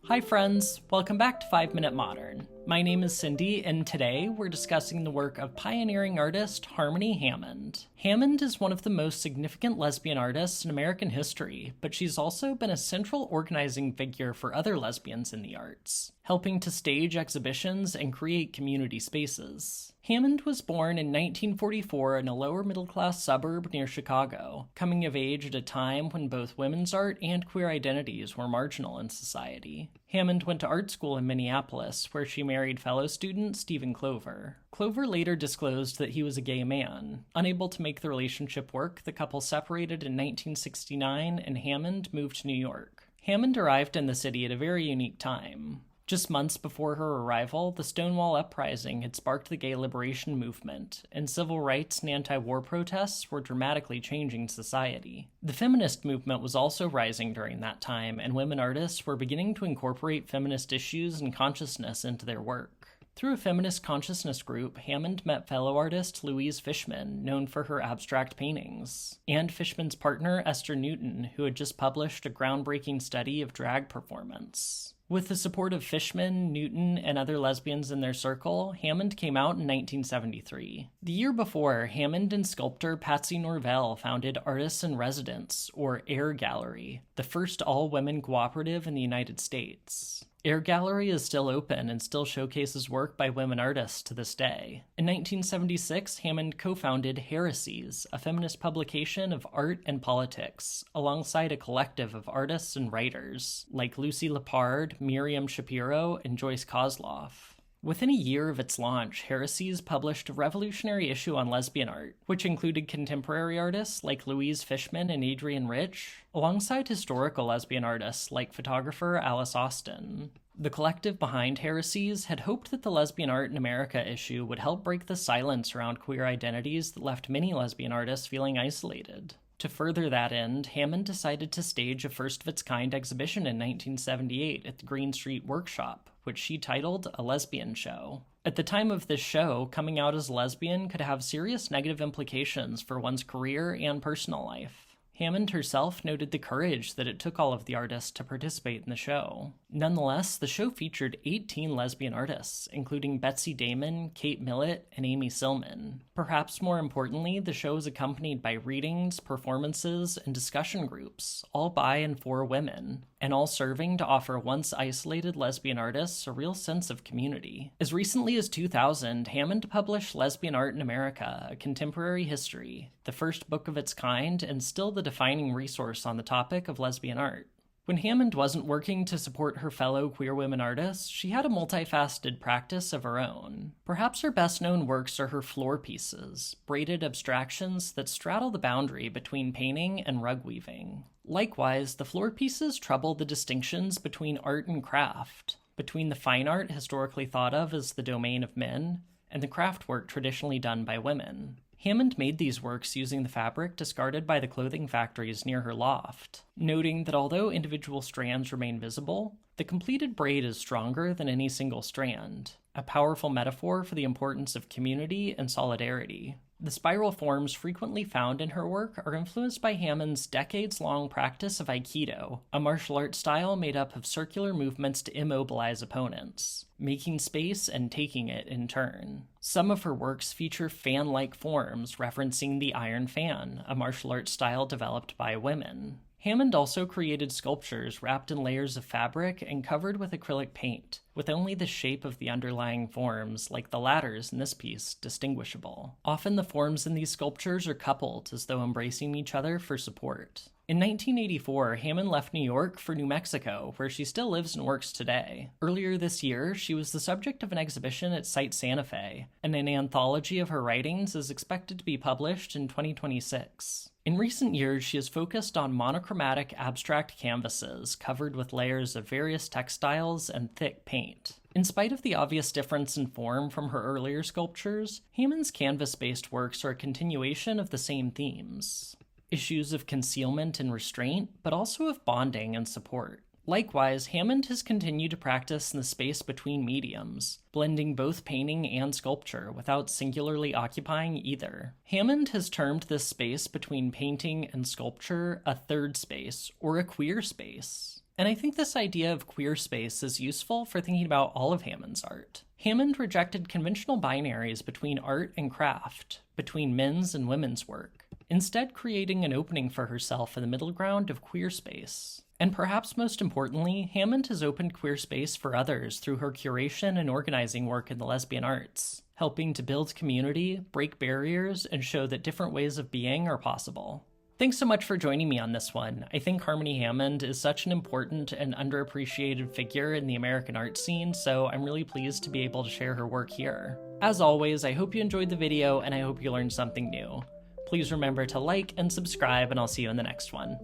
Hi friends, welcome back to 5 Minute Modern. My name is Cindy, and today we're discussing the work of pioneering artist Harmony Hammond. Hammond is one of the most significant lesbian artists in American history, but she's also been a central organizing figure for other lesbians in the arts, helping to stage exhibitions and create community spaces. Hammond was born in 1944 in a lower-middle-class suburb near Chicago, coming of age at a time when both women's art and queer identities were marginal in society. Hammond went to art school in Minneapolis, where she married fellow student Stephen Clover. Clover later disclosed that he was a gay man. Unable to make the relationship work, the couple separated in 1969 and Hammond moved to New York. Hammond arrived in the city at a very unique time. Just months before her arrival, the Stonewall Uprising had sparked the gay liberation movement, and civil rights and anti-war protests were dramatically changing society. The feminist movement was also rising during that time, and women artists were beginning to incorporate feminist issues and consciousness into their work. Through a feminist consciousness group, Hammond met fellow artist Louise Fishman, known for her abstract paintings, and Fishman's partner Esther Newton, who had just published a groundbreaking study of drag performance. With the support of Fishman, Newton, and other lesbians in their circle, Hammond came out in 1973. The year before, Hammond and sculptor Patsy Norvell founded Artists in Residence, or AIR Gallery, the first all-women cooperative in the United States. AIR Gallery is still open and still showcases work by women artists to this day. In 1976, Hammond co-founded Heresies, a feminist publication of art and politics, alongside a collective of artists and writers, like Lucy Lepard, Miriam Shapiro, and Joyce Kozloff. Within a year of its launch, Heresies published a revolutionary issue on lesbian art, which included contemporary artists like Louise Fishman and Adrienne Rich, alongside historical lesbian artists like photographer Alice Austen. The collective behind Heresies had hoped that the Lesbian Art in America issue would help break the silence around queer identities that left many lesbian artists feeling isolated. To further that end, Hammond decided to stage a first-of-its-kind exhibition in 1978 at the Green Street Workshop, which she titled A Lesbian Show. At the time of this show, coming out as a lesbian could have serious negative implications for one's career and personal life. Hammond herself noted the courage that it took all of the artists to participate in the show. Nonetheless, the show featured 18 lesbian artists, including Betsy Damon, Kate Millett, and Amy Sillman. Perhaps more importantly, the show was accompanied by readings, performances, and discussion groups, all by and for women, and all serving to offer once isolated lesbian artists a real sense of community. As recently as 2000, Hammond published Lesbian Art in America, A Contemporary History, the first book of its kind and still the defining resource on the topic of lesbian art. When Hammond wasn't working to support her fellow queer women artists, she had a multifaceted practice of her own. Perhaps her best-known works are her floor pieces, braided abstractions that straddle the boundary between painting and rug weaving. Likewise, the floor pieces trouble the distinctions between art and craft, between the fine art historically thought of as the domain of men, and the craft work traditionally done by women. Hammond made these works using the fabric discarded by the clothing factories near her loft, noting that although individual strands remain visible, the completed braid is stronger than any single strand, a powerful metaphor for the importance of community and solidarity. The spiral forms frequently found in her work are influenced by Hammond's decades-long practice of Aikido, a martial arts style made up of circular movements to immobilize opponents, making space and taking it in turn. Some of her works feature fan-like forms, referencing the Iron Fan, a martial arts style developed by women. Hammond also created sculptures wrapped in layers of fabric and covered with acrylic paint, with only the shape of the underlying forms, like the ladders in this piece, distinguishable. Often the forms in these sculptures are coupled, as though embracing each other for support. In 1984, Hammond left New York for New Mexico, where she still lives and works today. Earlier this year, she was the subject of an exhibition at Site Santa Fe, and an anthology of her writings is expected to be published in 2026. In recent years, she has focused on monochromatic abstract canvases covered with layers of various textiles and thick paint. In spite of the obvious difference in form from her earlier sculptures, Hammond's canvas-based works are a continuation of the same themes. Issues of concealment and restraint, but also of bonding and support. Likewise, Hammond has continued to practice in the space between mediums, blending both painting and sculpture without singularly occupying either. Hammond has termed this space between painting and sculpture a third space, or a queer space. And I think this idea of queer space is useful for thinking about all of Hammond's art. Hammond rejected conventional binaries between art and craft, between men's and women's work, instead creating an opening for herself in the middle ground of queer space. And perhaps most importantly, Hammond has opened queer space for others through her curation and organizing work in the lesbian arts, helping to build community, break barriers, and show that different ways of being are possible. Thanks so much for joining me on this one. I think Harmony Hammond is such an important and underappreciated figure in the American art scene, so I'm really pleased to be able to share her work here. As always, I hope you enjoyed the video and I hope you learned something new. Please remember to like and subscribe, and I'll see you in the next one.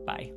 Bye.